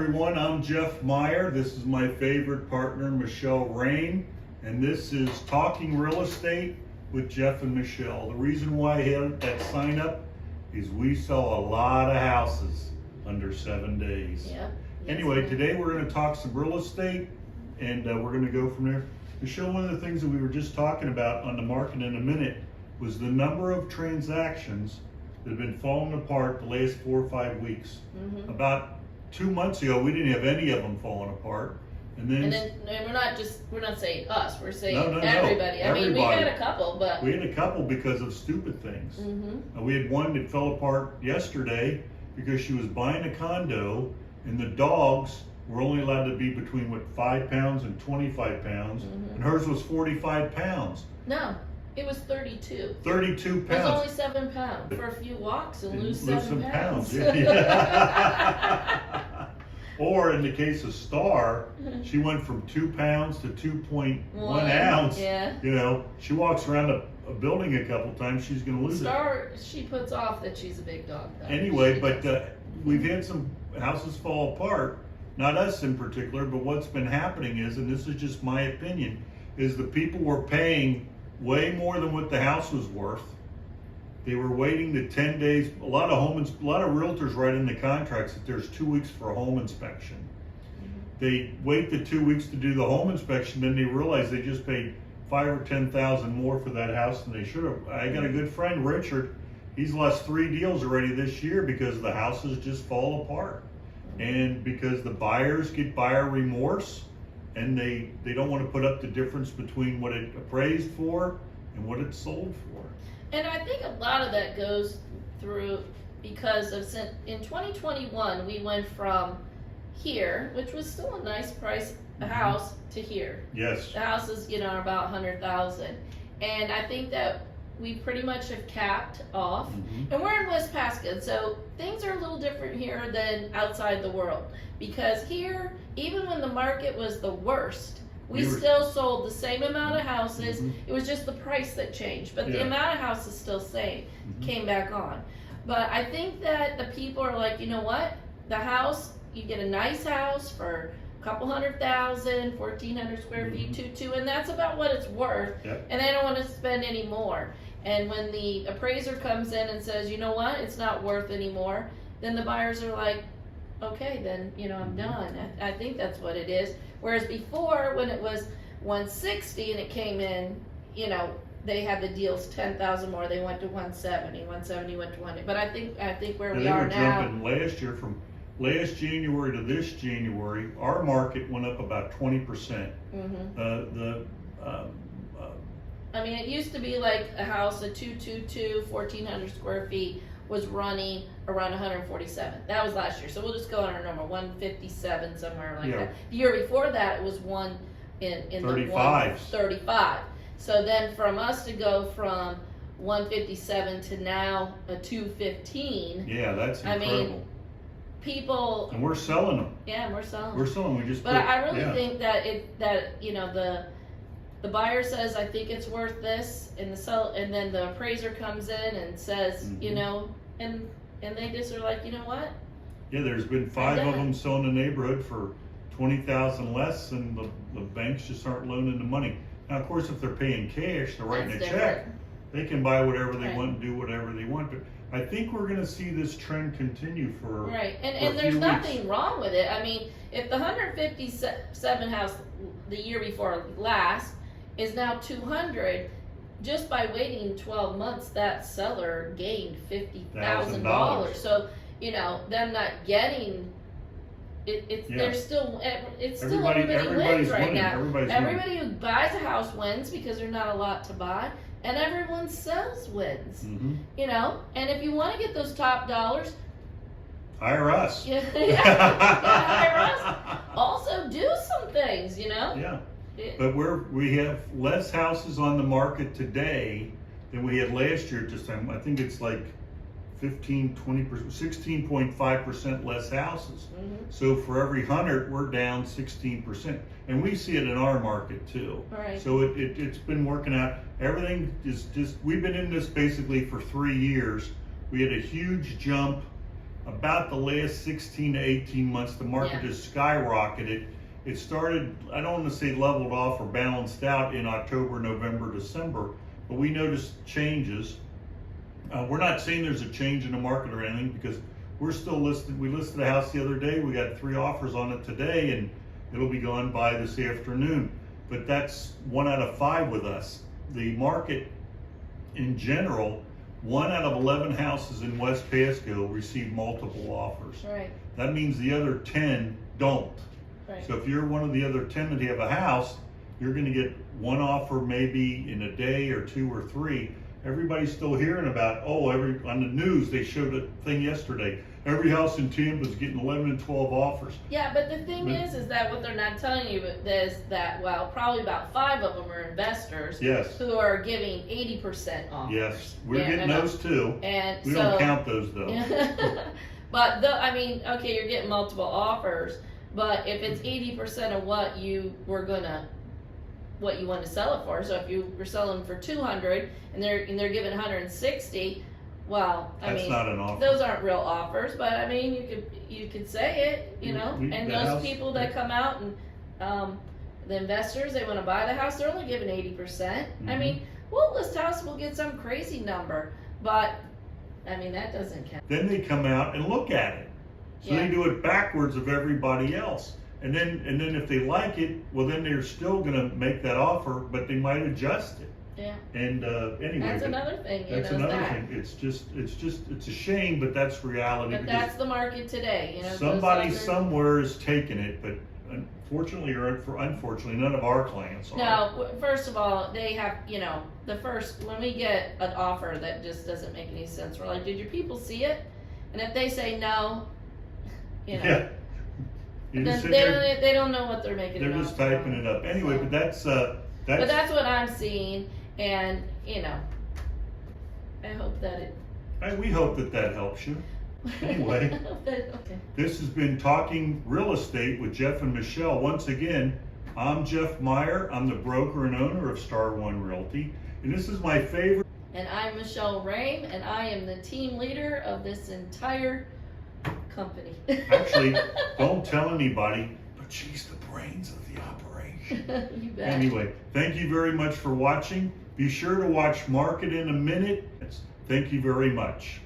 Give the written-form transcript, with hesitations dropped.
everyone, I'm Jeff Meyer. This is my favorite partner, Michele Rain, and this is Talking Real Estate with Jeff and Michele. The reason why I had that sign up is we sell a lot of houses under 7 days. Yeah. Anyway, today we're going to talk some real estate, and we're going to go from there. Michele, one of the things that we were just talking about on the market in a minute was the number of transactions that have been falling apart the last 4 or 5 weeks. Mm-hmm. About 2 months ago, we didn't have any of them falling apart. And then we're not saying us, we're saying No, everybody. I mean, we everybody. had a couple, but we had a couple because of stupid things. mm-hmm. We had one that fell apart yesterday because she was buying a condo and the dogs were only allowed to be between 5 pounds and 25 pounds, Mm-hmm. and hers was 45 pounds. No, it was 32. 32 It was pounds. only 7 pounds for a few walks and lose Lose 7 some pounds. Yeah. Or in the case of Star, she went from 2 pounds to 2.1 ounce. Yeah. You know, she walks around a building a couple times, she's going to lose Star, she puts off that she's a big dog. Though. Anyway, She but does. we've had some houses fall apart. Not us in particular, but what's been happening is, and this is just my opinion, is the people were paying way more than what the house was worth. They were waiting the 10 days. A lot of realtors write in the contracts that there's 2 weeks for a home inspection. Mm-hmm. They wait the 2 weeks to do the home inspection, then they realize they just paid $5,000 or $10,000 more for that house than they should have. I got a good friend, Richard. He's lost 3 deals already this year because the houses just fall apart, and because the buyers get buyer remorse, and they don't want to put up the difference between what it appraised for and what it sold for. And I think a lot of that goes through because in 2021 we went from here, which was still a nice price house, to here. Yes. The house is about 100,000, and I think that we pretty much have capped off. Mm-hmm. And we're in West PASCO, so things are a little different here than outside the world. Because here, even when the market was the worst, we still sold the same amount of houses. Mm-hmm. It was just the price that changed, but the amount of houses still same. Mm-hmm. Came back on. But I think that the people are like, you know what? The house, you get a nice house for a couple 100,000, 1,400 square feet, two, and that's about what it's worth. Yep. And they don't want to spend any more. And when the appraiser comes in and says, you know what, it's not worth anymore, then the buyers are like, okay, then, I'm done. I think that's what it is. Whereas before, when it was 160 and it came in, they had the deals 10,000 more. They went to 170 went to 100. But I think where we are now. Jumping last year, from last January to this January, our market went up about 20%. Mm-hmm. I mean, it used to be like a house, a 222, 1,400 square feet, was running around 147. That was last year. So we'll just go on our number, 157, somewhere like that. The year before that, it was in 35. the 35. So then from us to go from 157 to now a 215. Yeah, that's incredible. I mean, people. And we're selling them. Yeah, we're selling. We're selling. We just. But I really think that the buyer says, I think it's worth this, and and then the appraiser comes in and says, and they just are like, you know what? Yeah, there's been 5 of them selling the neighborhood for 20,000 less, and the banks just aren't loaning the money. Now, of course, if they're paying cash, they're writing a check, they can buy whatever they want and do whatever they want. But I think we're going to see this trend continue for right. And for a there's few nothing weeks. wrong with it. I mean, if the 157 house the year before last is now 200, just by waiting 12 months, that seller gained $50,000. So them not getting it. There's still everybody wins right now. Everybody who buys a house wins because there's not a lot to buy, and everyone sells wins. Mm-hmm. And if you want to get those top dollars, hire us. Hire us. Also do some things. Yeah. But we have less houses on the market today than we had last year at this time. I think it's like 15, 20%, 16.5% less houses. Mm-hmm. So for every 100, we're down 16%. And we see it in our market too. Right. So it's been working out. Everything is just, we've been in this basically for 3 years. We had a huge jump about the last 16 to 18 months, the market just skyrocketed. It started, I don't want to say leveled off or balanced out in October, November, December, but we noticed changes. We're not saying there's a change in the market or anything, because we're still listed. We listed a house the other day. We got 3 offers on it today, and it'll be gone by this afternoon. But that's 1 out of 5 with us. The market in general, 1 out of 11 houses in West Pasco receive multiple offers. Right. That means the other 10 don't. Right. So if you're one of the other 10 that have a house, you're going to get 1 offer maybe in a day or 2 or 3. Everybody's still hearing about, on the news, they showed a thing yesterday. Every house in Tampa is getting 11 and 12 offers. Yeah, but the thing is that what they're not telling you is that, well, probably about 5 of them are investors. Yes. Who are giving 80% offers. Yes, we're getting those too. And we don't count those though. But okay, you're getting multiple offers, but if it's 80% of what you want to sell it for, so if you were selling for 200 and they're giving 160, well, that's not an offer. Those aren't real offers, but you could say it, and those people that come out and the investors, they want to buy the house, they're only giving 80%. We'll list house, we'll get some crazy number, but that doesn't count. Then they come out and look at it. So they do it backwards of everybody else. And then if they like it, well, then they're still gonna make that offer, but they might adjust it. Yeah. And anyway, that's another thing. That's another thing. It's a shame, but that's reality. But that's the market today. Somebody somewhere is taking it, but unfortunately or unfortunately, none of our clients are. No, first of all, they have, when we get an offer that just doesn't make any sense, we're like, did your people see it? And if they say no, yeah. Then they don't know what they're making. They're just typing it up. Anyway, but that's what I'm seeing, and I hope that it. We hope that helps you. Anyway, okay. This has been Talking Real Estate with Jeff and Michele. Once again, I'm Jeff Meyer. I'm the broker and owner of Star One Realty, and this is my favorite. And I'm Michele Rame, and I am the team leader of this entire company. Actually, don't tell anybody, but she's the brains of the operation. You bet. Anyway, thank you very much for watching. Be sure to watch Market in a Minute. Thank you very much.